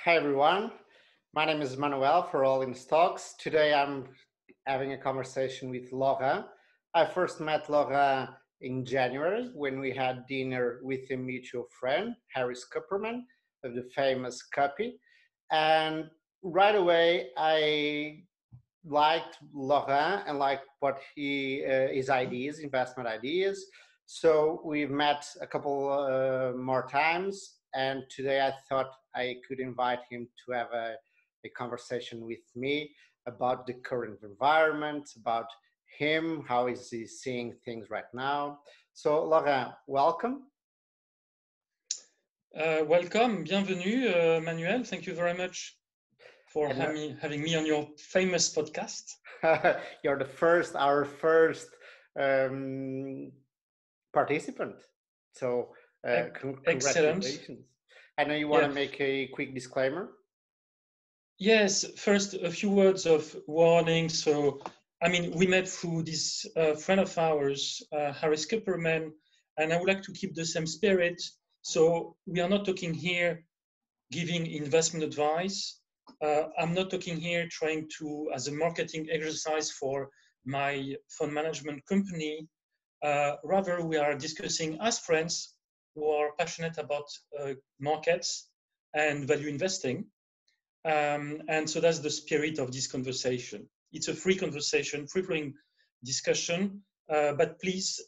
Hi everyone, my name is Manuel for All in Stocks. Today I'm having a conversation with Laurent. I first met Laurent in January when we had dinner with a mutual friend, Harris Kupperman, of the famous Cuppy. And right away I liked Laurent and liked what his ideas, investment ideas. So we've met a couple more times, and today I thought I could invite him to have a conversation with me about the current environment, about him, how is he seeing things right now. So Laurent, welcome. Welcome, bienvenue, Manuel. Thank you very much for And having me on your famous podcast. you're our first um, participant. So Excellent. congratulations. I know you want Yeah. to make a quick disclaimer. Yes, first, a few words of warning. So, we met through this friend of ours, Harris Kupperman, and I would like to keep the same spirit. So, we are not talking here giving investment advice. I'm not talking here trying to, as a marketing exercise for my fund management company. Rather, we are discussing as friends who are passionate about markets and value investing. And so that's the spirit of this conversation. It's a free conversation, free-flowing discussion, but please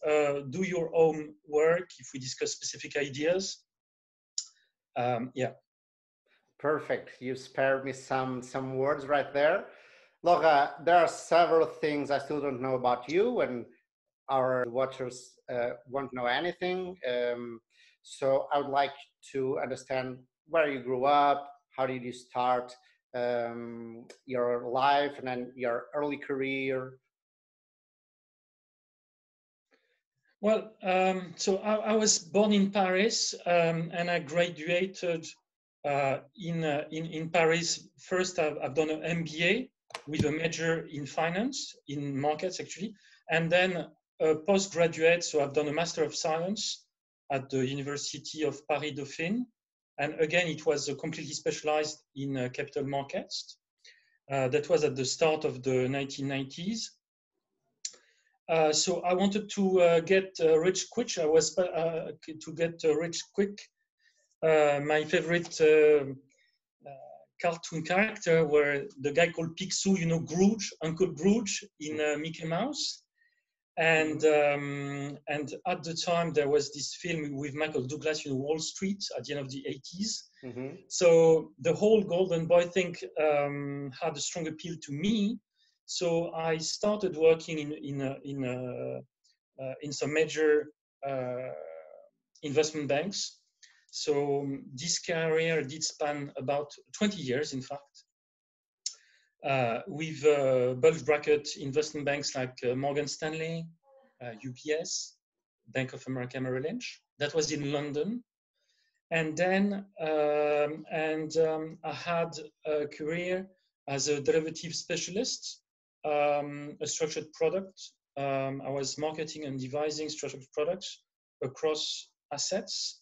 do your own work if we discuss specific ideas. Yeah. Perfect. You spared me some words right there. Laura, there are several things I still don't know about you, and our watchers won't know anything. So I would like to understand where you grew up, how did you start your life, and then your early career. Well, so I was born in Paris, and I graduated in Paris. First, I've done an MBA with a major in finance, in markets actually, and then a postgraduate. So I've done a Master of Science at the University of Paris Dauphine, and again, it was completely specialized in capital markets. That was at the start of the 1990s. So I wanted to get rich quick. I was to get rich quick. My favorite cartoon character were the guy called Picsou, Scrooge, Uncle Scrooge in Mickey Mouse. And at the time there was this film with Michael Douglas, Wall Street, at the end of the 80s. Mm-hmm. So the whole golden boy thing had a strong appeal to me. So I started working in some major investment banks. So this career did span about 20 years, in fact, with bulge bracket investment banks like Morgan Stanley, UBS, Bank of America Merrill Lynch. That was in London. And then I had a career as a derivative specialist, a structured product. I was marketing and devising structured products across assets.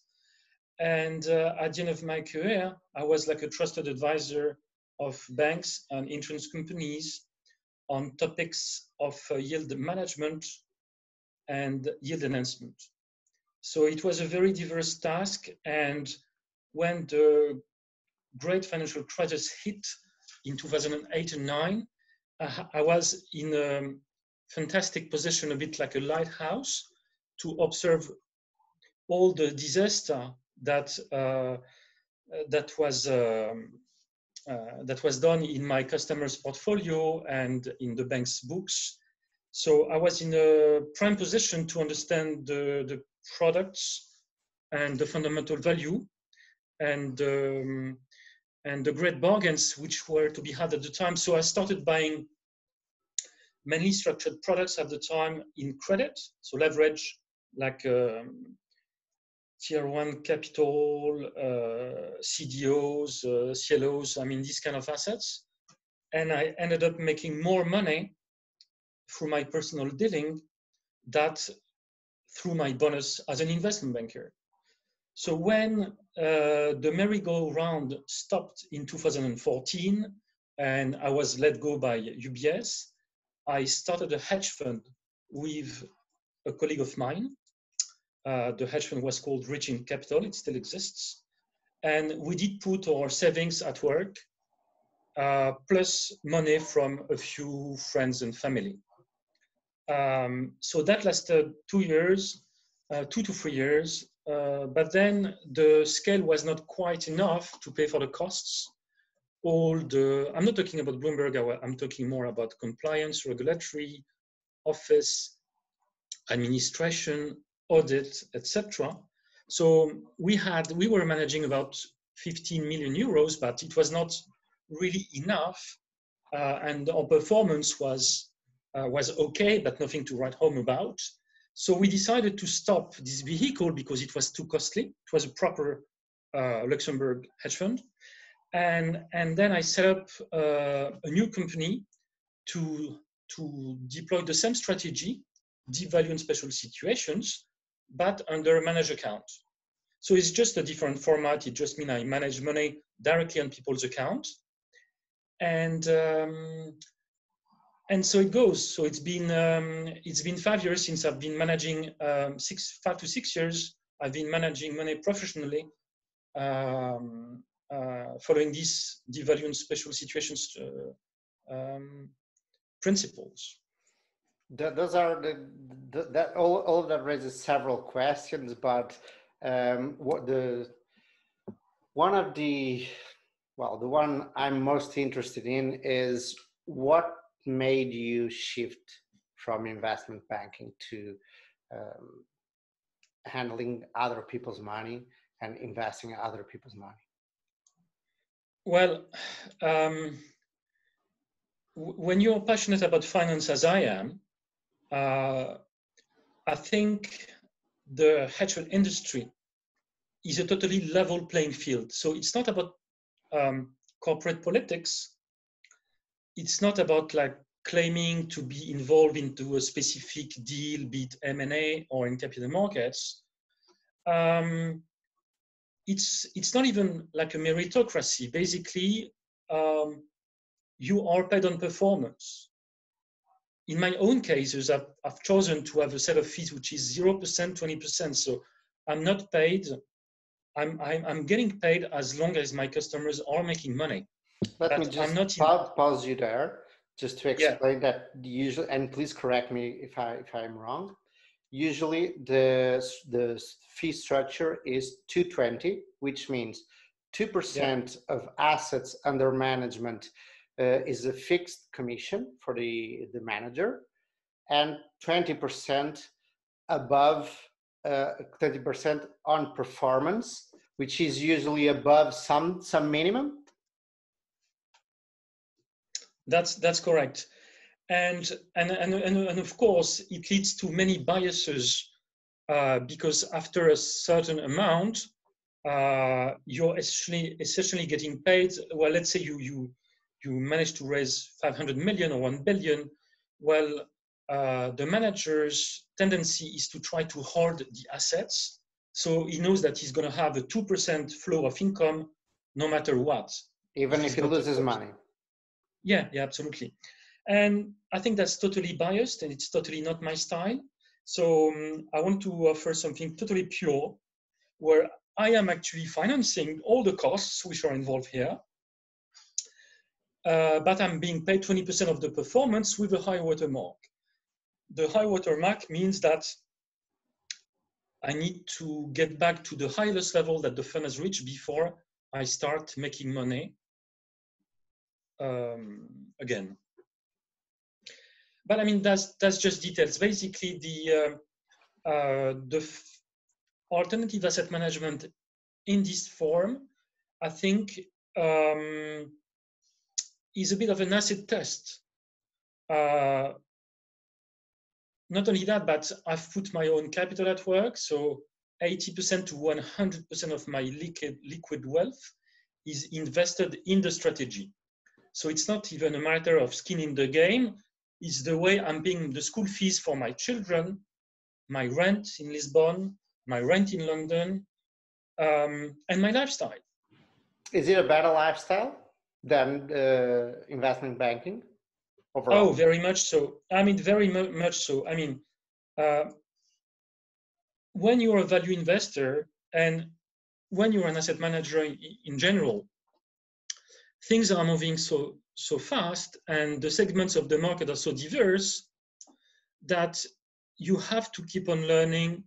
And at the end of my career, I was like a trusted advisor of banks and insurance companies on topics of yield management and yield enhancement. So it was a very diverse task. And when the great financial crisis hit in 2008 and 9, I was in a fantastic position, a bit like a lighthouse, to observe all the disaster that was done in my customers' portfolio and in the bank's books. So I was in a prime position to understand the products and the fundamental value and the great bargains which were to be had at the time. So I started buying mainly structured products at the time in credit, so leverage, like tier one capital, CDOs, CLOs, these kind of assets. And I ended up making more money through my personal dealing than through my bonus as an investment banker. So when the merry-go-round stopped in 2014 and I was let go by UBS, I started a hedge fund with a colleague of mine. The hedge fund was called Reaching Capital. It still exists. And we did put our savings at work, plus money from a few friends and family. So that lasted 2 years, 2 to 3 years. But then the scale was not quite enough to pay for the costs. I'm not talking about Bloomberg, I'm talking more about compliance, regulatory, office, administration, audit, etc. So we were managing about 15 million euros, but it was not really enough. And our performance was okay, but nothing to write home about. So we decided to stop this vehicle because it was too costly. It was a proper Luxembourg hedge fund. And then I set up a new company to deploy the same strategy, deep value in special situations, but under a managed account. So it's just a different format. It just means I manage money directly on people's account. And so it goes. So it's been 5 years since I've been managing 5 to 6 years. I've been managing money professionally, following these deep value in special situations principles. Those are that all of that raises several questions, but the one I'm most interested in is what made you shift from investment banking to handling other people's money and investing in other people's money? Well, when you're passionate about finance as I am, I think the hedge fund industry is a totally level playing field. So it's not about corporate politics. It's not about like claiming to be involved into a specific deal, be it M&A or in capital markets. It's not even like a meritocracy. Basically, you are paid on performance. In my own cases, I've chosen to have a set of fees which is 0%, 20%. So I'm not paid. I'm getting paid as long as my customers are making money. Let me just pause you there, just to explain that usually, and please correct me if I'm wrong. Usually the fee structure is 220, which means 2% of assets under management is a fixed commission for the manager, and 20% above 30% on performance, which is usually above some minimum. That's correct, and of course it leads to many biases because after a certain amount, you're essentially getting paid. Well, let's say you manage to raise 500 million or 1 billion. Well, the manager's tendency is to try to hold the assets, so he knows that he's going to have a 2% flow of income no matter what, even if he loses money. Yeah, absolutely. And I think that's totally biased and it's totally not my style. So I want to offer something totally pure where I am actually financing all the costs which are involved here, but I'm being paid 20% of the performance with a high water mark. The high water mark means that I need to get back to the highest level that the fund has reached before I start making money again. But I mean, that's just details. Basically, the alternative asset management in this form, I think, is a bit of an acid test. Not only that, but I've put my own capital at work. So 80% to 100% of my liquid wealth is invested in the strategy. So it's not even a matter of skin in the game. It's the way I'm paying the school fees for my children, my rent in Lisbon, my rent in London, and my lifestyle. Is it a better lifestyle than investment banking overall? Oh, very much so. I mean, very much so. I mean, uh, when you're a value investor and when you're an asset manager in general, things are moving so fast, and the segments of the market are so diverse that you have to keep on learning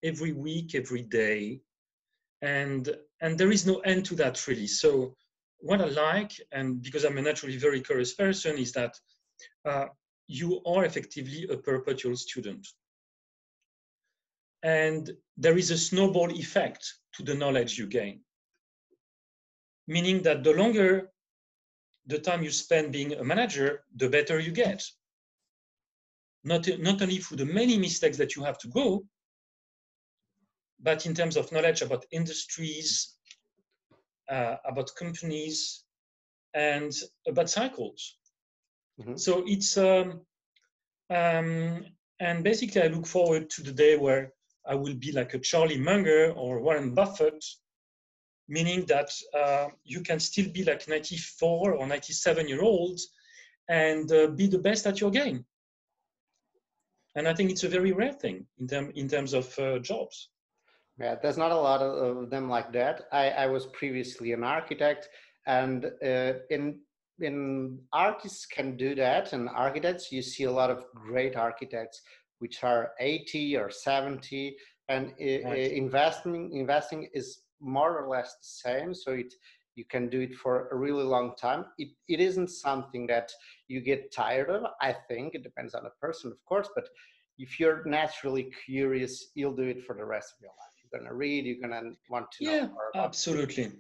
every week, every day, and there is no end to that really. So what I like, and because I'm a naturally very curious person, is that you are effectively a perpetual student. And there is a snowball effect to the knowledge you gain. Meaning that the longer the time you spend being a manager, the better you get. Not only through the many mistakes that you have to go, but in terms of knowledge about industries, about companies, and about cycles. Mm-hmm. So it's, and basically I look forward to the day where I will be like a Charlie Munger or Warren Buffett, meaning that you can still be like 94 or 97-year-olds and be the best at your game. And I think it's a very rare thing in terms of jobs. Yeah, there's not a lot of them like that. I was previously an architect, and in artists can do that, and architects, you see a lot of great architects which are 80 or 70, and right. investing is more or less the same. So you can do it for a really long time. It isn't something that you get tired of. I think it depends on the person, of course, but if you're naturally curious, you'll do it for the rest of your life. You're going to read, you're going to want to know more about absolutely it.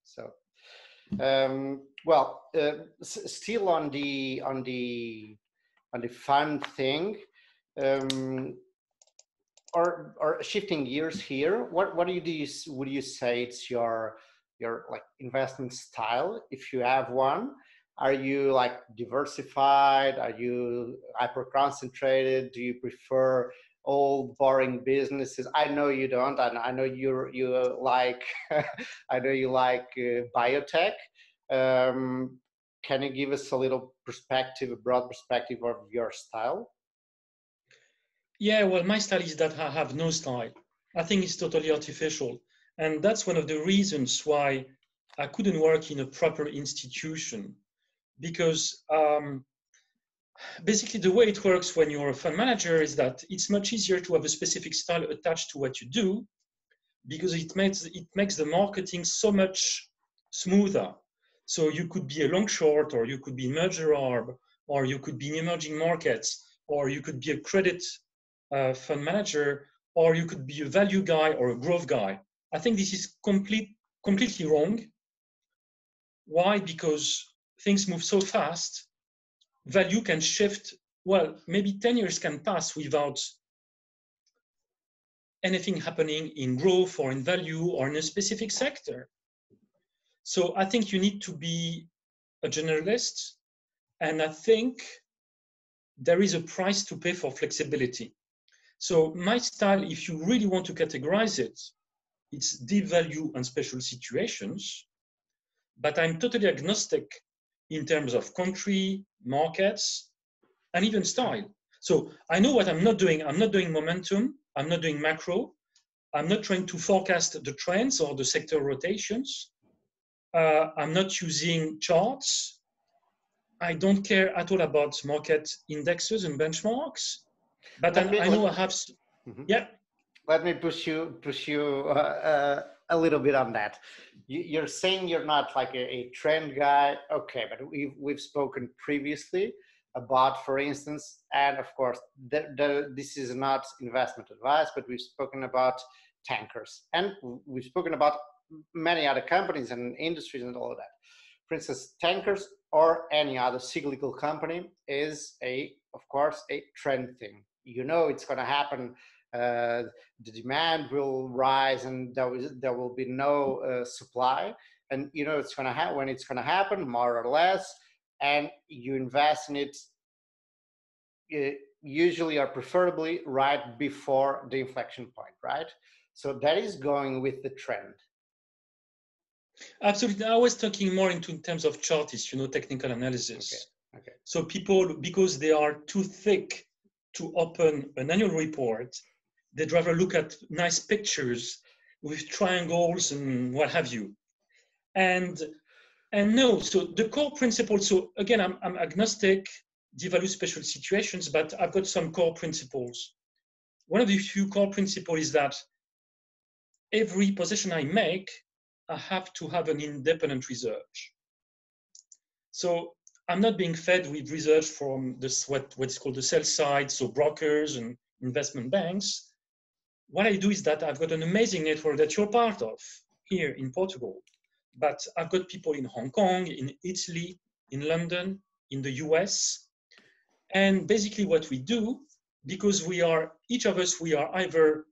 So still on the fun thing, or shifting gears here, what would you say it's your like investment style, if you have one? Are you like diversified? Are you hyper concentrated? Do you prefer old boring businesses? I know you don't, and I know you like I know you like biotech. Can you give us a little perspective, a broad perspective of your style? Yeah, well, my style is that I have no style. I think it's totally artificial. And that's one of the reasons why I couldn't work in a proper institution. Because basically the way it works when you're a fund manager is that it's much easier to have a specific style attached to what you do, because it makes the marketing so much smoother. So you could be a long short, or you could be merger arb, or you could be in emerging markets, or you could be a credit fund manager, or you could be a value guy or a growth guy. I think this is completely wrong. Why? Because things move so fast. Value can shift. Well, maybe 10 years can pass without anything happening in growth or in value or in a specific sector. So I think you need to be a generalist. And I think there is a price to pay for flexibility. So my style, if you really want to categorize it, it's deep value and special situations. But I'm totally agnostic in terms of country, markets, and even style. So I know what I'm not doing. I'm not doing momentum. I'm not doing macro. I'm not trying to forecast the trends or the sector rotations. I'm not using charts. I don't care at all about market indexes and benchmarks. But I know I have. Mm-hmm. Yeah. Let me push you a little bit on that. You're saying you're not like a trend guy. Okay, but we've spoken previously about, for instance, and of course, this is not investment advice, but we've spoken about tankers, and we've spoken about many other companies and industries and all of that. For instance, tankers or any other cyclical company is of course, a trend thing. You know it's going to happen. The demand will rise, and there will be no supply. And you know it's going to happen when it's going to happen, more or less. And you invest in it usually or preferably right before the inflection point, right? So that is going with the trend. Absolutely. I was talking more in terms of chartists, technical analysis. Okay. So people, because they are too thick to open an annual report, they'd rather look at nice pictures with triangles and what have you. And no, so the core principle, so again, I'm agnostic, devalue special situations, but I've got some core principles. One of the few core principles is that every position I make, I have to have an independent research. So I'm not being fed with research from what's called the sell side, so brokers and investment banks. What I do is that I've got an amazing network that you're part of here in Portugal, but I've got people in Hong Kong, in Italy, in London, in the US. And basically what we do, because each of us, we are either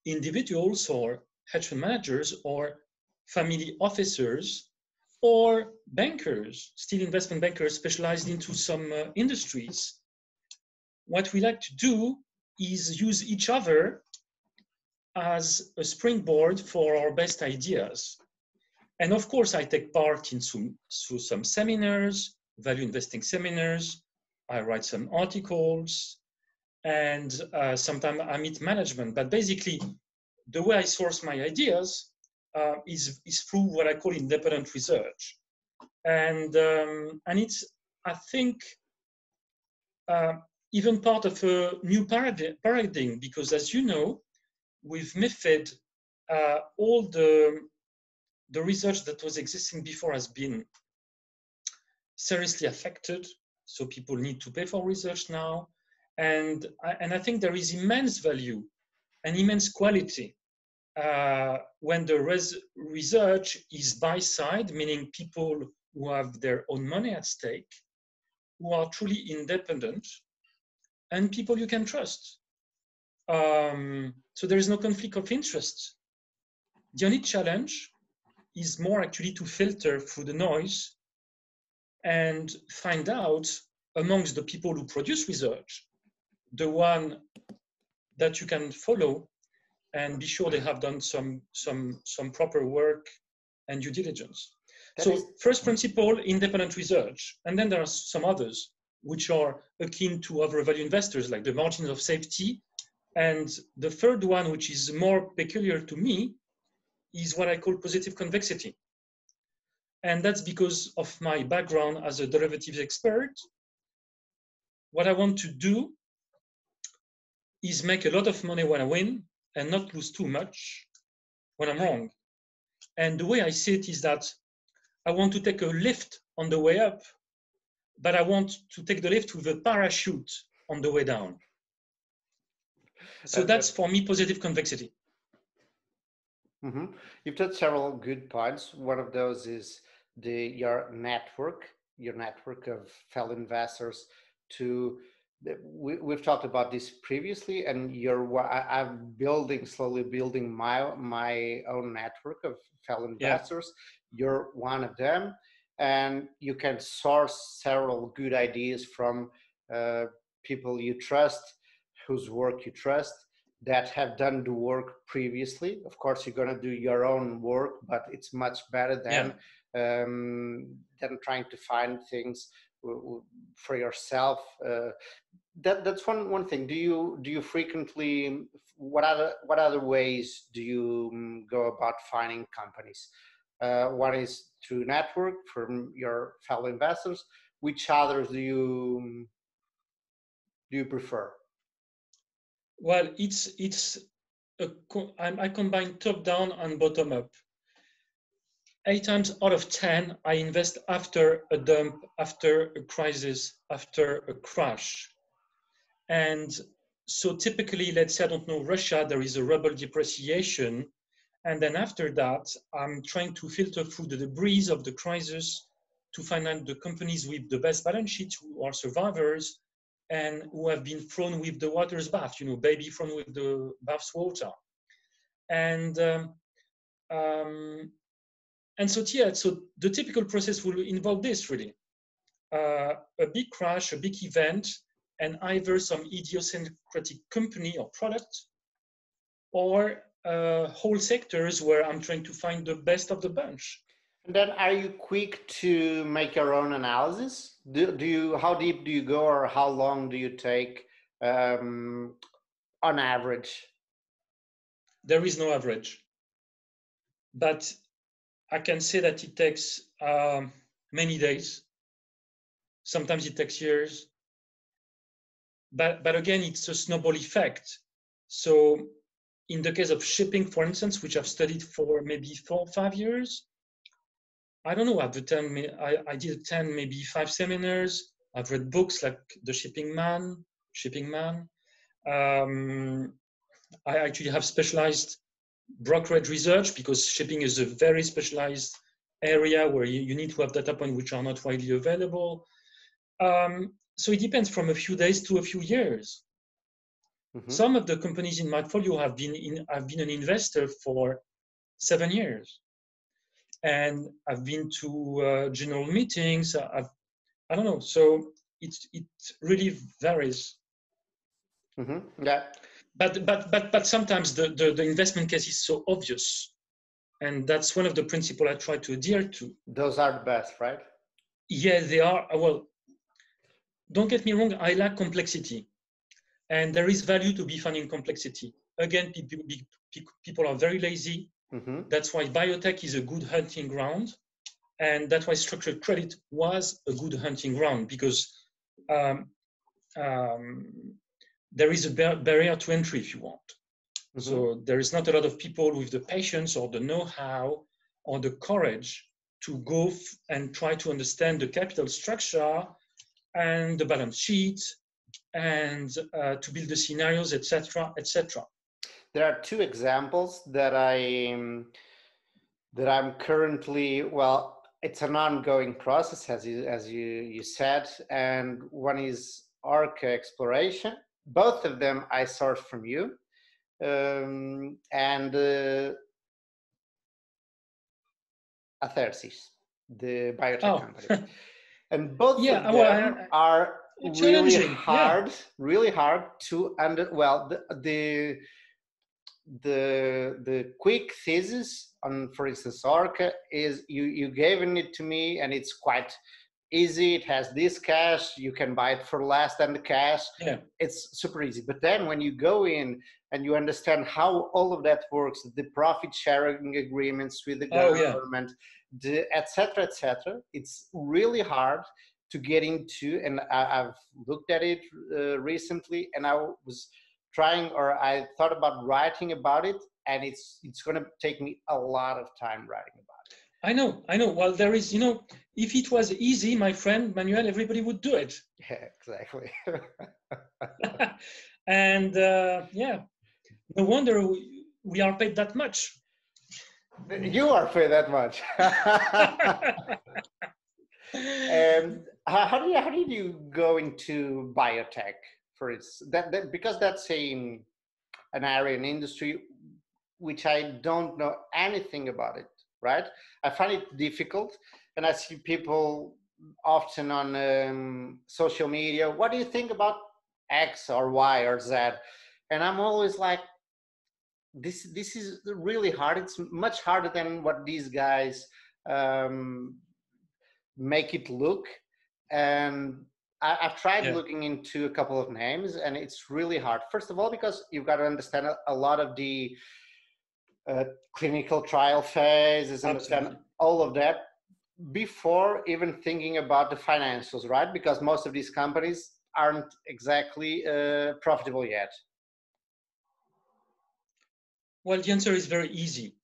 individuals or hedge fund managers or family officers or bankers, still investment bankers specialized into some industries. What we like to do is use each other as a springboard for our best ideas. And of course, I take part in some seminars, value investing seminars. I write some articles, and sometimes I meet management. But basically, the way I source my ideas is through what I call independent research. And it's, I think, even part of a new paradigm, because as you know, with MiFID, all the research that was existing before has been seriously affected. So people need to pay for research now. And I think there is immense value and immense quality when the research is buy side, meaning people who have their own money at stake, who are truly independent, and people you can trust. So there is no conflict of interest. The only challenge is more actually to filter through the noise and find out amongst the people who produce research, the one that you can follow and be sure they have done some proper work and due diligence. So first principle, independent research. And then there are some others which are akin to other value investors, like the margins of safety. And the third one, which is more peculiar to me, is what I call positive convexity. And that's because of my background as a derivatives expert. What I want to do is make a lot of money when I win and not lose too much when I'm wrong. And the way I see it is that I want to take a lift on the way up, but I want to take the lift with a parachute on the way down. So that's for me positive convexity. Mm-hmm. You've touched several good points. One of those is your network of fellow investors. We've talked about this previously, and I'm slowly building my own network of fellow investors. Yeah. You're one of them, and you can source several good ideas from people you trust, whose work you trust, that have done the work previously. Of course, you're going to do your own work, but it's much better than trying to find things for yourself. That's one thing. Do you frequently? What other ways do you go about finding companies? One is through network from your fellow investors. Which others do you prefer? Well, I combine top down and bottom up. 8 times out of 10, I invest after a dump, after a crisis, after a crash. And so typically, let's say, I don't know, Russia, there is a ruble depreciation. And then after that, I'm trying to filter through the debris of the crisis to find out the companies with the best balance sheets who are survivors and who have been thrown with the water's bath, baby thrown with the bath's water. And so the typical process will involve this really. A big crash, a big event, and either some idiosyncratic company or product, or whole sectors where I'm trying to find the best of the bunch. And then are you quick to make your own analysis? Do you, how deep do you go, or how long do you take on average? There is no average, but I can say that it takes many days. Sometimes it takes years. But again, it's a snowball effect. So in the case of shipping, for instance, which I've studied for maybe 4 or 5 years, I don't know, I did attend maybe 5 seminars. I've read books like The Shipping Man. I actually have specialized brokerage research because shipping is a very specialized area where you need to have data points which are not widely available. So it depends from a few days to a few years. Mm-hmm. Some of the companies in my portfolio have been an investor for 7 years, and I've been to general meetings. I don't know. So it really varies. Mm-hmm. Yeah. But sometimes the investment case is so obvious, and that's one of the principles I try to adhere to. Those are the best, right? Yeah, they are. Well, don't get me wrong, I like complexity, and there is value to be found in complexity. Again, people are very lazy. Mm-hmm. That's why biotech is a good hunting ground, and that's why structured credit was a good hunting ground, because there is a barrier to entry, if you want. Mm-hmm. So there is not a lot of people with the patience or the know-how or the courage to go and try to understand the capital structure and the balance sheet and to build the scenarios, etc., etc. There are 2 examples that I'm currently, well, it's an ongoing process, as you said, and one is Orca exploration. Both of them I sourced from you, and Aercap, the biotech company. And both of them are really hard, really hard to the quick thesis on, for instance, Orca is you gave it to me, and it's quite easy. It has this cash, you can buy it for less than the cash. Yeah. It's super easy. But then when you go in and you understand how all of that works, the profit sharing agreements with the government, the et cetera, it's really hard to get into. And I've looked at it recently, and I was trying, or I thought about writing about it, and it's going to take me a lot of time writing about it. I know. Well, there is, if it was easy, my friend Manuel, everybody would do it. Yeah, exactly. And no wonder we are paid that much. You are paid that much. And how did you go into biotech? For its because that's an area, an industry which I don't know anything about it, right? I find it difficult, and I see people often on social media, what do you think about X or Y or Z? And I'm always like, this is really hard. It's much harder than what these guys make it look. And I've tried looking into a couple of names, and it's really hard. First of all, because you've got to understand a lot of the clinical trial phases, understand all of that before even thinking about the financials, right? Because most of these companies aren't exactly profitable yet. Well, the answer is very easy.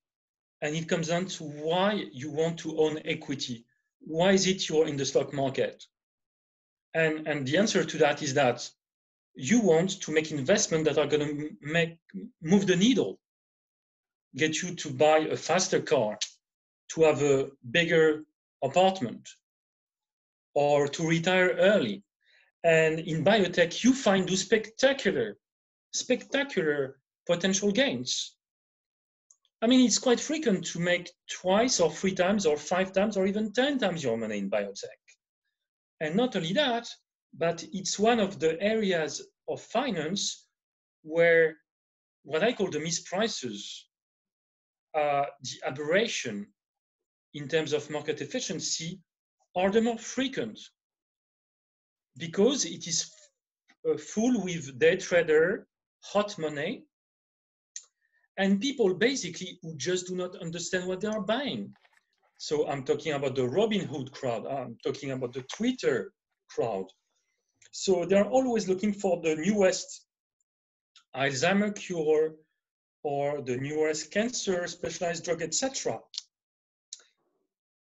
And it comes down to why you want to own equity. Why is it you're in the stock market? And the answer to that is that you want to make investments that are going to move the needle, get you to buy a faster car, to have a bigger apartment, or to retire early. And in biotech, you find those spectacular potential gains. I mean, it's quite frequent to make 2 or 3 times or 5 times or even 10 times your money in biotech. And not only that, but it's one of the areas of finance where what I call the misprices the aberration in terms of market efficiency are the more frequent, because it is full with day trader, hot money, and people basically who just do not understand what they are buying. So I'm talking about the Robinhood crowd, I'm talking about the Twitter crowd. So they're always looking for the newest Alzheimer cure or the newest cancer specialized drug, etc.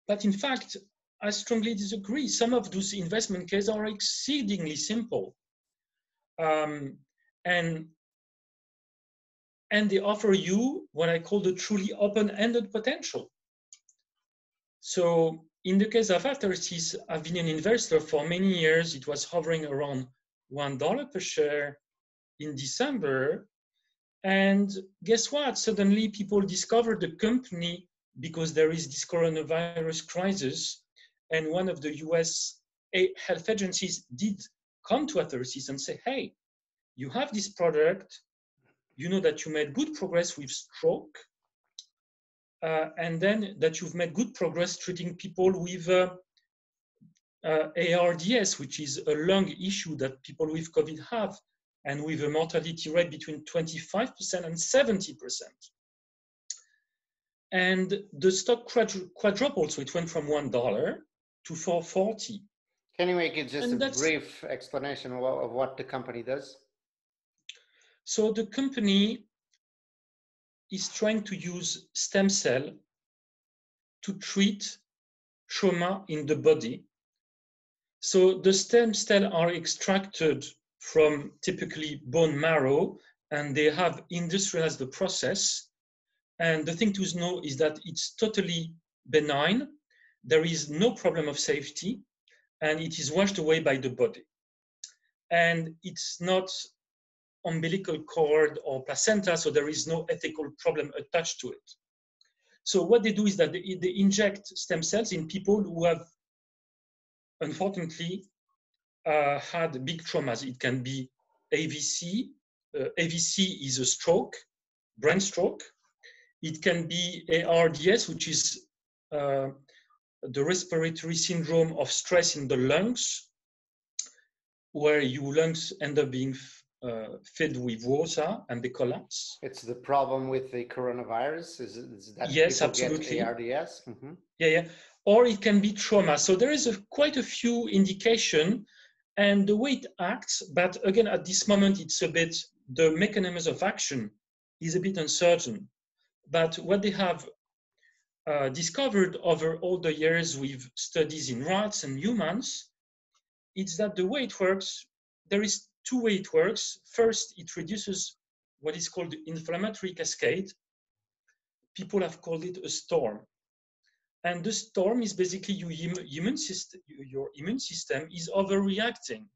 But in fact, I strongly disagree. Some of those investment cases are exceedingly simple. And they offer you what I call the truly open-ended potential. So in the case of Aercap, I've been an investor for many years. It was hovering around $1 per share in December. And guess what? Suddenly people discovered the company because there is this coronavirus crisis. And one of the US health agencies did come to Aercap and say, hey, you have this product, you know that you made good progress with stroke, and then that you've made good progress treating people with ARDS, which is a lung issue that people with COVID have, and with a mortality rate between 25% and 70%. And the stock quadrupled, so it went from $1 to $4.40. Can you make it just a brief explanation of what the company does? So the company is trying to use stem cell to treat trauma in the body. So the stem cells are extracted from typically bone marrow, and they have industrialized the process. And the thing to know is that it's totally benign. There is no problem of safety, and it is washed away by the body. And it's not umbilical cord or placenta, so there is no ethical problem attached to it. So what they do is that they inject stem cells in people who have, unfortunately, had big traumas. It can be AVC. AVC is a stroke, brain stroke. It can be ARDS, which is the respiratory syndrome of stress in the lungs, where your lungs end up being filled with water and they collapse. It's the problem with the coronavirus, is that yes, people absolutely. get ARDS? Mm-hmm. Yeah. Or it can be trauma. So there is quite a few indication, and the way it acts, but again, at this moment, it's a bit, the mechanism of action is a bit uncertain. But what they have discovered over all the years with studies in rats and humans, it's that the way it works, there is two ways it works. First, it reduces what is called the inflammatory cascade. People have called it a storm. And the storm is basically your immune system is overreacting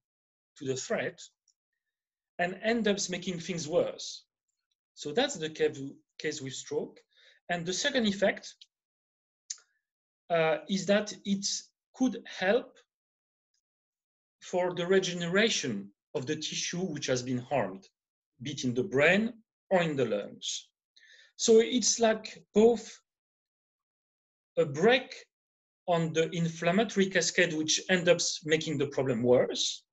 to the threat and ends up making things worse. So that's the case with stroke. And the second effect is that it could help for the regeneration of the tissue which has been harmed, be it in the brain or in the lungs. So it's like both a break on the inflammatory cascade, which ends up making the problem worse.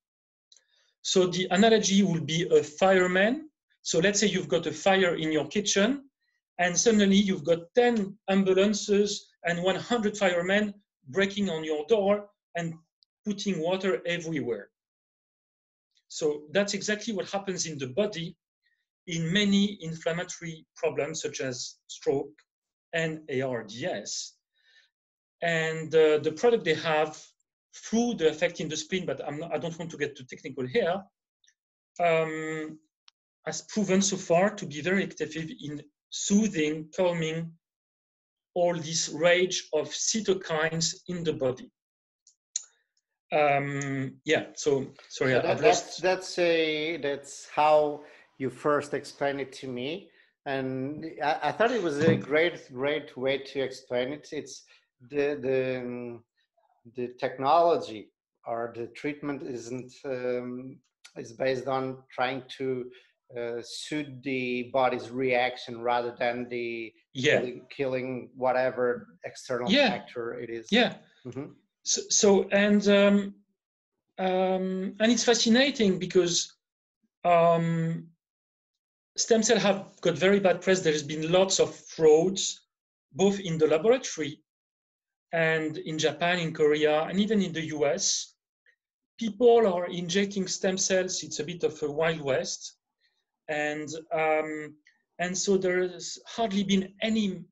So the analogy will be a fireman. So let's say you've got a fire in your kitchen, and suddenly you've got 10 ambulances and 100 firemen breaking on your door and putting water everywhere. So that's exactly what happens in the body in many inflammatory problems such as stroke and ARDS. And the product they have through the effect in the spleen, but I don't want to get too technical here, has proven so far to be very effective in soothing, calming all this rage of cytokines in the body. So sorry, I've lost. That's how you first explained it to me, and I thought it was a great way to explain it. It's the technology or the treatment is based on trying to suit the body's reaction rather than the killing whatever external factor it is. Yeah. Mm-hmm. So and it's fascinating because stem cells have got very bad press. There's been lots of frauds, both in the laboratory and in Japan, in Korea, and even in the US. People are injecting stem cells. It's a bit of a Wild West. And so there's hardly been any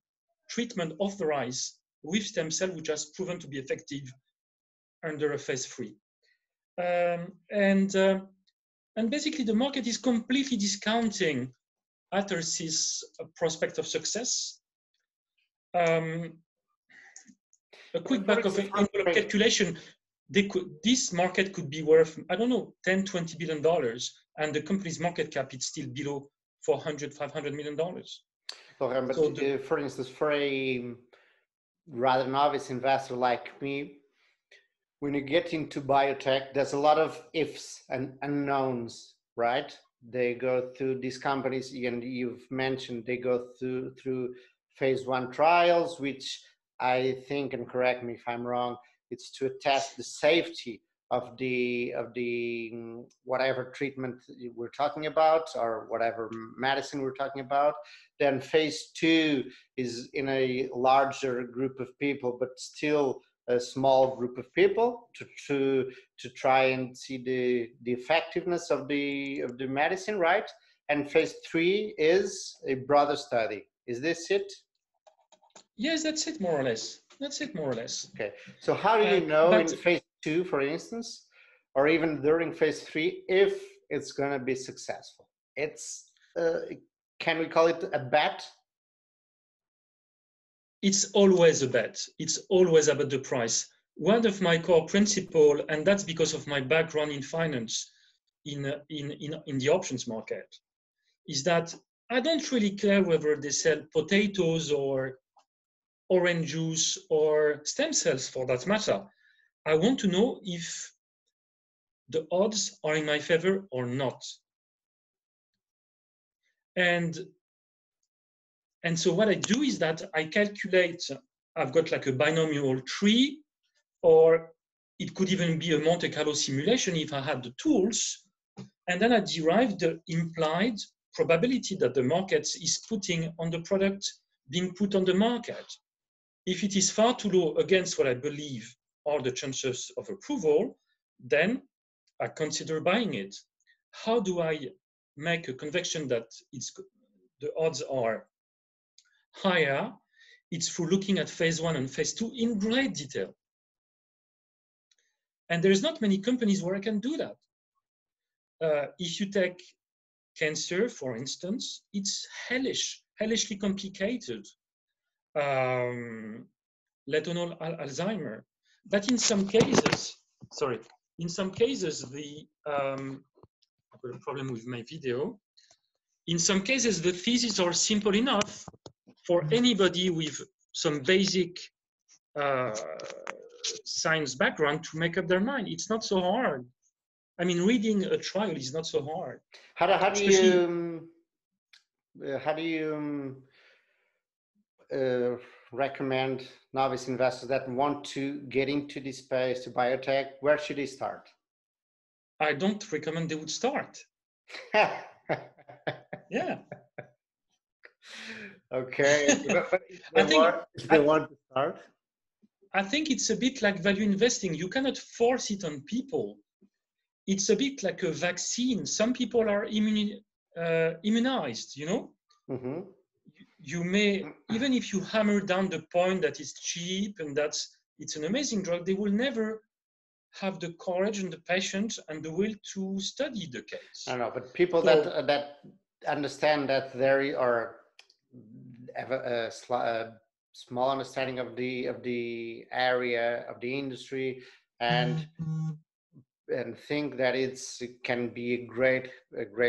treatment authorized with stem cell which has proven to be effective under a phase 3. And basically the market is completely discounting Athersys prospect of success. A quick back of envelope calculation, this market could be worth, I don't know, 10, $20 billion, and the company's market cap is still below $400, $500 million. Laurent, but so for instance, for a rather novice investor like me, when you get into biotech, there's a lot of ifs and unknowns, right? They go through these companies, and you've mentioned they go through phase 1 trials, which I think, and correct me if I'm wrong, it's to test the safety of the whatever treatment we're talking about or whatever medicine we're talking about. Then phase 2 is in a larger group of people, but still a small group of people to try and see the effectiveness of the medicine, right? And phase 3 is a broader study. Is this it? Yes, that's it, more or less. That's it, more or less. Okay. So how do you know in phase 2, for instance, or even during phase 3, if it's going to be successful? It's can we call it a bet? It's always a bet. It's always about the price. One of my core principles, and that's because of my background in finance, in the options market, is that I don't really care whether they sell potatoes or orange juice or stem cells for that matter. I want to know if the odds are in my favor or not. And so what I do is that I calculate, I've got like a binomial tree, or it could even be a Monte Carlo simulation if I had the tools. And then I derive the implied probability that the market is putting on the product being put on the market. If it is far too low against what I believe are the chances of approval, then I consider buying it. How do I make a conviction that the odds are higher? It's through looking at phase 1 and phase 2 in great detail. And there's not many companies where I can do that. If you take cancer, for instance, it's hellishly complicated, let alone Alzheimer. But in some cases, I've got a problem with my video. In some cases, the theses are simple enough for anybody with some basic science background to make up their mind. It's not so hard. I mean, reading a trial is not so hard. How do you recommend novice investors that want to get into this space, to biotech? Where should they start? I don't recommend they would start. Yeah. Okay. If they want to start. I think it's a bit like value investing. You cannot force it on people. It's a bit like a vaccine. Some people are immunized, you know? Mm-hmm. You may, even if you hammer down the point that it's cheap and that it's an amazing drug, they will never have the courage and the patience and the will to study the case. I know, but people that understand that there are have a small understanding of the area of the industry and think that it can be a great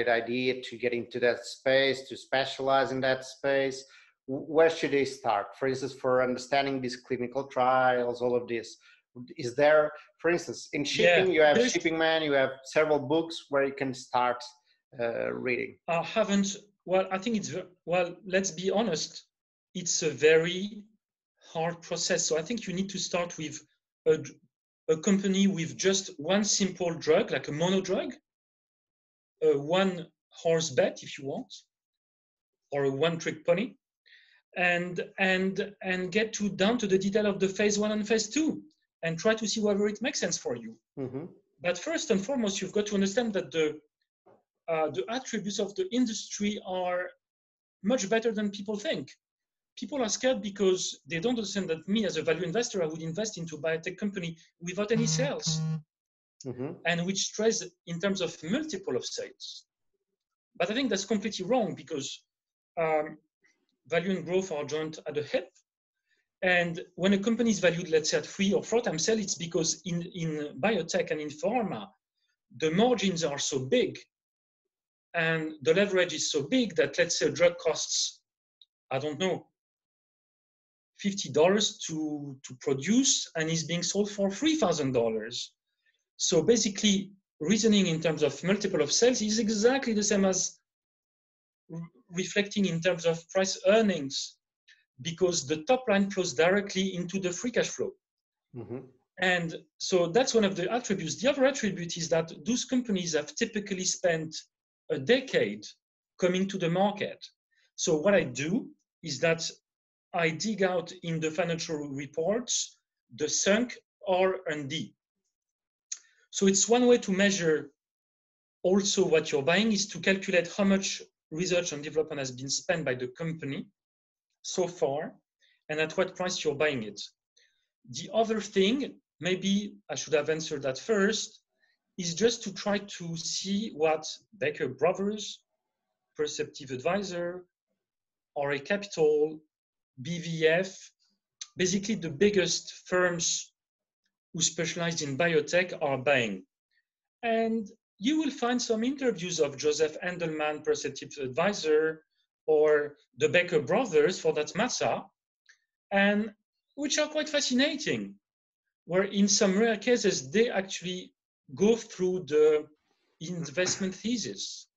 idea to get into that space, to specialize in that space. Where should they start? For instance, for understanding these clinical trials, all of this. Is there, for instance, in shipping, you have Shipping Man, you have several books where you can start reading? I haven't. Well, I think it's well. Let's be honest. It's a very hard process. So I think you need to start with a company with just one simple drug, like a mono drug, a one horse bet, if you want, or a one trick pony, and get to down to the detail of the phase 1 and phase 2, and try to see whether it makes sense for you. Mm-hmm. But first and foremost, you've got to understand that the attributes of the industry are much better than people think. People are scared because they don't understand that me as a value investor, I would invest into a biotech company without any sales, Mm-hmm. and which trades in terms of multiple of sales. But I think that's completely wrong, because value and growth are joined at the hip. And when a company is valued, let's say, at 3 or 4 times sales, it's because in biotech and in pharma, the margins are so big and the leverage is so big that, let's say, a drug costs, I don't know, $50 to produce and is being sold for $3,000. So basically, reasoning in terms of multiple of sales is exactly the same as reflecting in terms of price earnings, because the top line flows directly into the free cash flow. Mm-hmm. And so that's one of the attributes. The other attribute is that those companies have typically spent a decade coming to the market. So what I do is that I dig out in the financial reports the sunk R&D. So it's one way to measure also what you're buying, is to calculate how much research and development has been spent by the company so far and at what price you're buying it. The other thing, maybe I should have answered that first, is just to try to see what Baker Brothers, Perceptive Advisor, Aercap, BVF, basically the biggest firms who specialize in biotech are buying. And you will find some interviews of Joseph Endelman, Perceptive Advisor, or the Baker Brothers for that matter, and which are quite fascinating, where in some rare cases, they actually go through the investment thesis.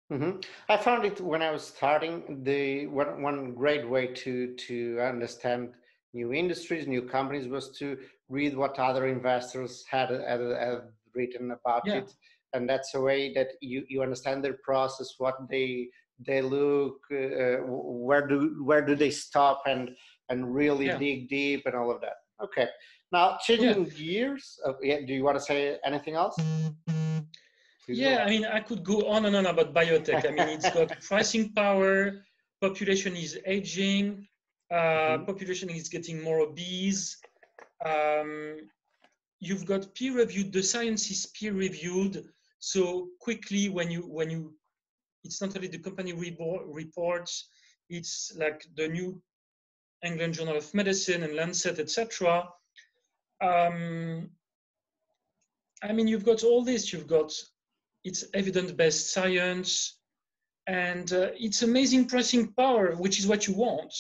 Mm-hmm. I found it when I was starting, the one great way to understand new industries, new companies, was to read what other investors had written about Yeah, it, and that's a way that you understand their process, what they look, where do they stop and really yeah, dig deep and all of that. Okay, now yeah. changing gears. Yeah, do you want to say anything else? Please go Yeah, I mean, I could go on and on about biotech. I mean, it's got pricing power, population is aging, on. population is getting more obese. You've got peer-reviewed, the science is peer-reviewed. So quickly, when you, it's not only the company reports, it's like the New England Journal of Medicine and Lancet, etc. I mean, you've got all this. You've got, it's evidence-based science, and it's amazing pricing power, which is what you want.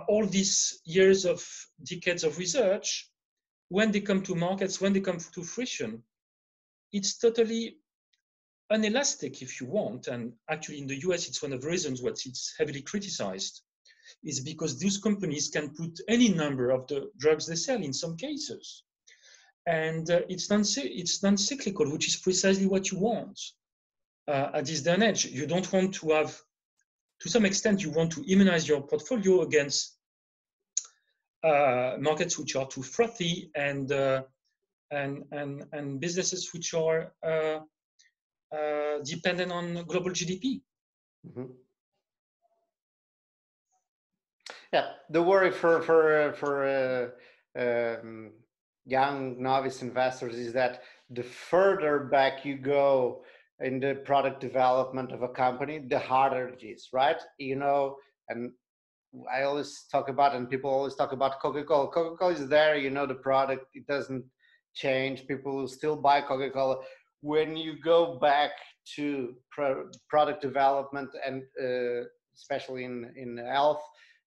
All these years of decades of research, when they come to markets, when they come to fruition, it's totally unelastic, if you want. And actually, in the US, it's one of the reasons why it's heavily criticized, is because these companies can put any number of the drugs they sell in some cases. And it's non-cyclical, which is precisely what you want at this day and age. You don't want to have, to some extent, you want to immunize your portfolio against markets which are too frothy and businesses which are dependent on global GDP. Mm-hmm. Yeah, the worry for young novice investors is that the further back you go in the product development of a company, the harder it is, right? You know, and I always talk about, and people always talk about Coca-Cola. Coca-Cola is there, you know, the product, it doesn't change. People will still buy Coca-Cola. When you go back to product development and especially in health,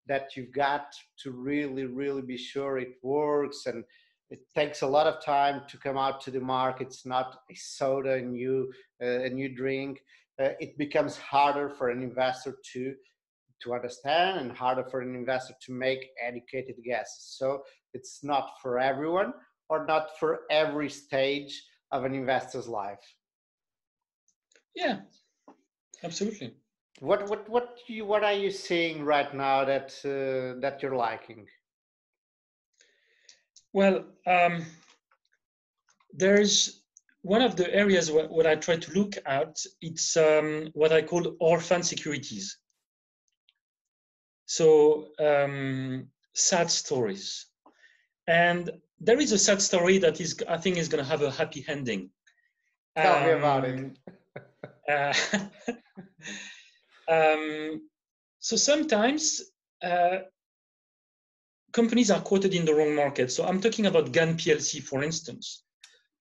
that you've got to really be sure it works, and It takes a lot of time to come out to the market. It's not a soda, a new drink. It becomes harder for an investor to understand and harder for an investor to make educated guesses. So it's not for everyone or not for every stage of an investor's life. Yeah, absolutely. What are you seeing right now that you're liking? Well, there's one of the areas what I try to look at. It's what I call orphan securities. So sad stories, and there is a sad story that I think is going to have a happy ending. Tell me about it. So sometimes companies are quoted in the wrong market. So I'm talking about GAN PLC, for instance.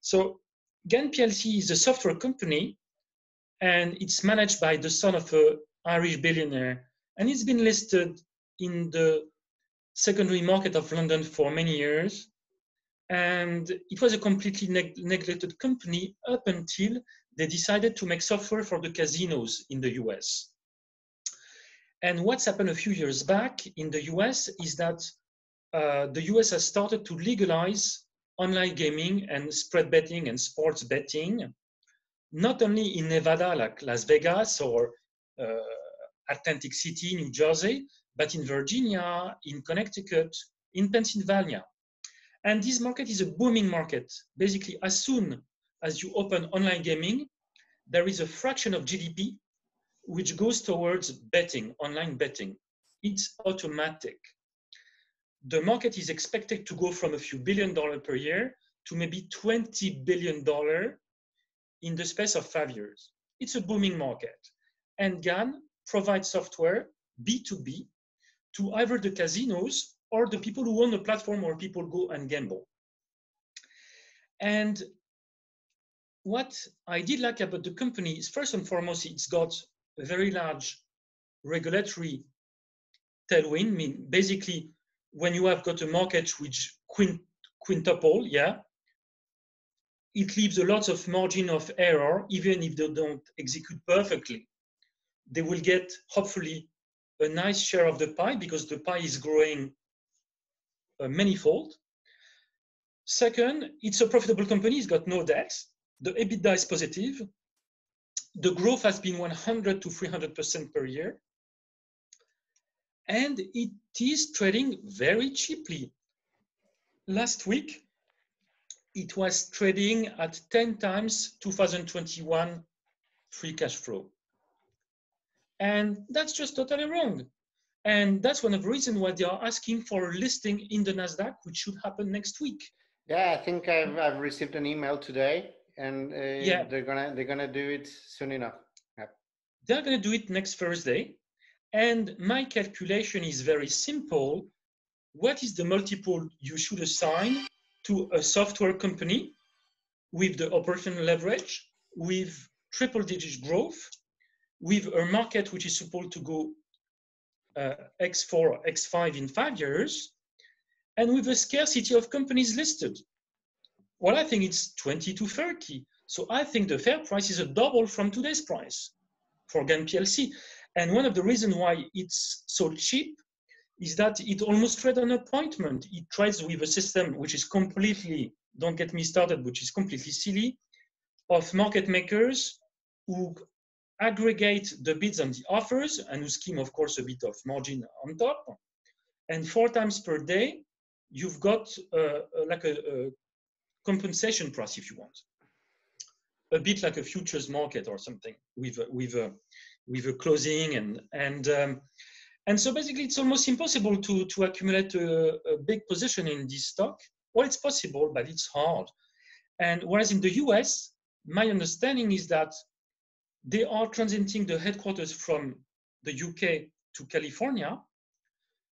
So GAN PLC is a software company, and it's managed by the son of an Irish billionaire, and it's been listed in the secondary market of London for many years. And it was a completely neglected company up until they decided to make software for the casinos in the US. And what's happened a few years back in the US is that the US has started to legalize online gaming and spread betting and sports betting, not only in Nevada, like Las Vegas or Atlantic City, New Jersey, but in Virginia, in Connecticut, in Pennsylvania. And this market is a booming market. Basically, as soon as you open online gaming, there is a fraction of GDP which goes towards betting, online betting. It's automatic. The market is expected to go from a few $1 billion per year to maybe $20 billion in the space of 5 years. It's a booming market. And GAN provides software, B2B, to either the casinos or the people who own the platform where people go and gamble. And what I did like about the company is, first and foremost, it's got a very large regulatory tailwind. I mean, basically, when you have got a market which quintuple, yeah, it leaves a lot of margin of error, even if they don't execute perfectly. They will get, hopefully, a nice share of the pie because the pie is growing manifold. Second, it's a profitable company. It's got no debt. The EBITDA is positive. The growth has been 100 to 300% per year. And it is trading very cheaply. Last week, it was trading at 10 times 2021 free cash flow. And that's just totally wrong. And that's one of the reasons why they are asking for a listing in the NASDAQ, which should happen next week. Yeah, I think I've received an email today, and yeah, they're gonna do it soon enough. Yeah. They're gonna do it next Thursday. And my calculation is very simple. What is the multiple you should assign to a software company with the operational leverage, with triple-digit growth, with a market which is supposed to go X4, X5 in 5 years, and with a scarcity of companies listed? Well, I think it's 20 to 30. So I think the fair price is a double from today's price for GAN PLC. And one of the reasons why it's so cheap is that it almost trades on appointment. It trades with a system which is completely, don't get me started, which is completely silly, of market makers who aggregate the bids and the offers and who scheme, of course, a bit of margin on top. And 4 times per day, you've got like a compensation price, if you want. A bit like a futures market or something with a closing and so basically it's almost impossible to accumulate a big position in this stock. Well, it's possible, but it's hard. And whereas in the US, my understanding is that they are transiting the headquarters from the UK to California,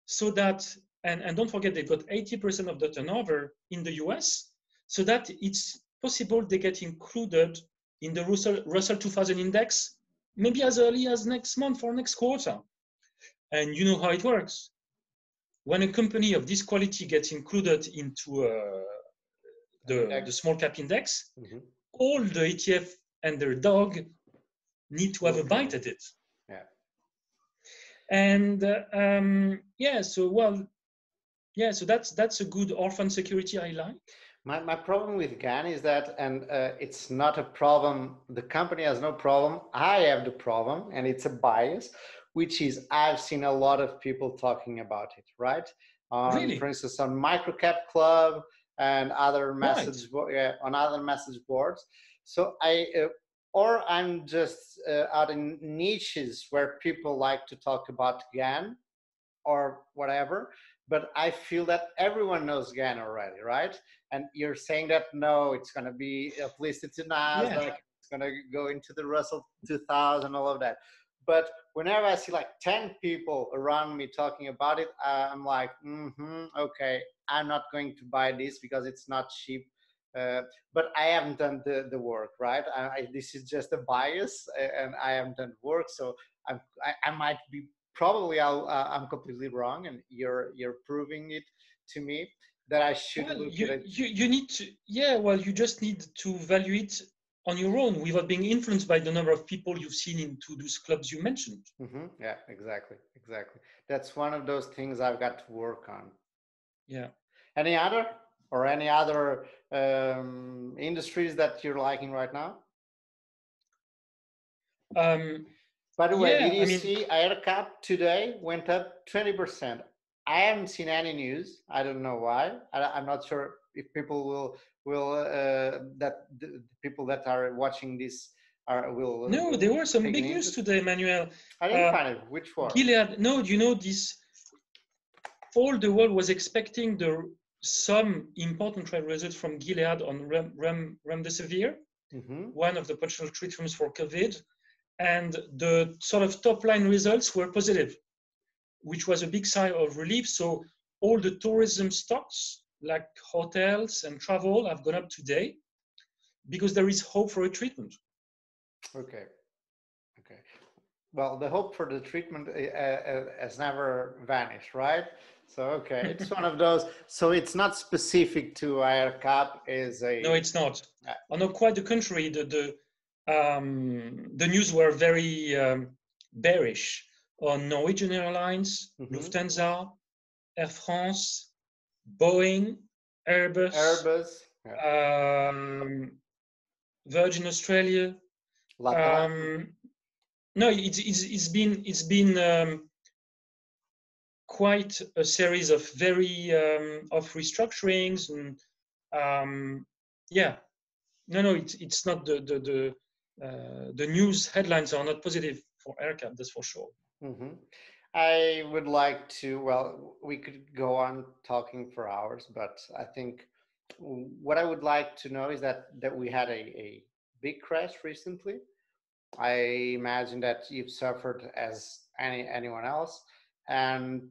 so that, and don't forget, they've got 80% of the turnover in the US, so that it's possible they get included in the Russell 2000 index, maybe as early as next month or next quarter. And you know how it works. When a company of this quality gets included into the small cap index, Mm-hmm. all the ETF and their dog need to have a bite at it. Yeah. And so that's a good orphan security I like. My problem with GAN is that, and it's not a problem, the company has no problem, I have the problem, and it's a bias, which is I've seen a lot of people talking about it, right? Really? For instance, on Microcap Club and other Right. on other message boards. So or I'm just out in niches where people like to talk about GAN or whatever, but I feel that everyone knows GAN already, right? And you're saying that no, it's going to be at least it's in Nasdaq, it's going to go into the Russell 2000, all of that. But whenever I see like 10 people around me talking about it, I'm like, okay, I'm not going to buy this because it's not cheap. But I haven't done the work, right? This is just a bias, and I haven't done work, so I might be probably I'm completely wrong, and you're proving it to me that I should look at it. You need to, you just need to value it on your own without being influenced by the number of people you've seen into those clubs you mentioned. Yeah, exactly. That's one of those things I've got to work on. Yeah. Any other industries that you're liking right now? By the way, did you see Aercap today went up 20%? I haven't seen any news. I don't know why. I'm not sure if people will that the people that are watching this will. No, there were some big news today, Emmanuel. I didn't find it. Which one? Gilead. No, you know this. All the world was expecting some important trial results from Gilead on remdesivir, one of the potential treatments for COVID. And the sort of top line results were positive, which was a big sign of relief. So all the tourism stocks like hotels and travel have gone up today because there is hope for a treatment. Okay. Well, the hope for the treatment has never vanished, right? So, okay, it's one of those. So it's not specific to Aercap. No, it's not. No, quite the contrary. The news were very bearish on Norwegian Airlines, Lufthansa, Air France, Boeing, Airbus, Virgin Australia. No, it's been quite a series of very of restructurings and it's not the news headlines are not positive for Aercap, that's for sure. I would like to, well, we could go on talking for hours, but I think what I would like to know is that we had a big crash recently. I imagine that you've suffered as anyone else. And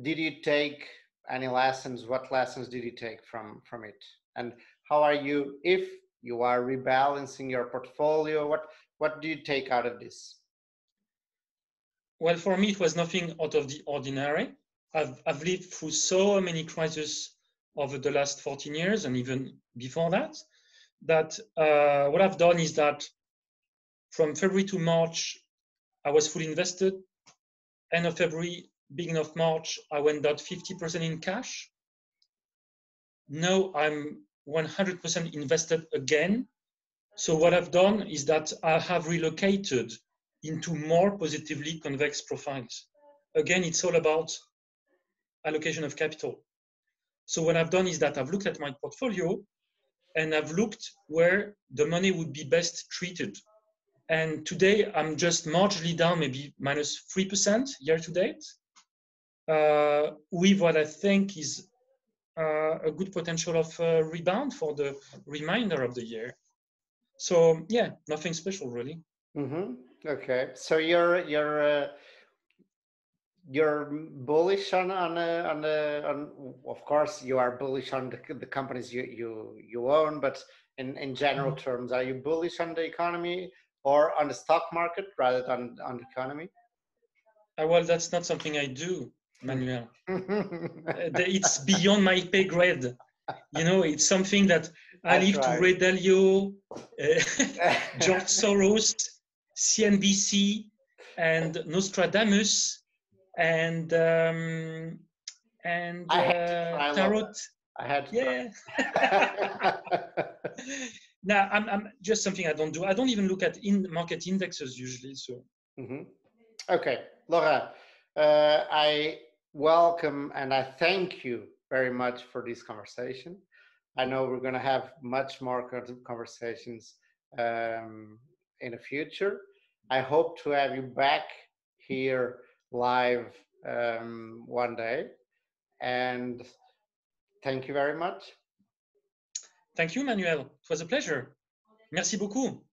did you take any lessons? What lessons did you take from it? And how are you, if you are rebalancing your portfolio, what do you take out of this? Well, for me, it was nothing out of the ordinary. I've lived through so many crises over the last 14 years and even before that, what I've done is that from February to March, I was fully invested. End of February, beginning of March, I went out 50% in cash. Now I'm 100% invested again. So what I've done is that I have relocated into more positively convex profiles. Again, it's all about allocation of capital. So what I've done is that I've looked at my portfolio and I've looked where the money would be best treated. And today I'm just marginally down, maybe minus 3% year to date, with what I think is a good potential of rebound for the remainder of the year. So yeah, nothing special really. Okay, so you're bullish on of course you are bullish on the companies you own, but in general terms, are you bullish on the economy or on the stock market rather than on the economy? Well, that's not something I do, Manuel. It's beyond my pay grade. You know, it's something that I live to Ray Dalio, George Soros, CNBC, and Nostradamus, and Tarot. I had to yeah. Now, I'm just something I don't do. I don't even look at market indexes usually. So. Mm-hmm. Okay, Laurent, I welcome and I thank you very much for this conversation. I know we're going to have much more conversations in the future. I hope to have you back here live one day. And thank you very much. Thank you, Manuel. It was a pleasure. Merci beaucoup.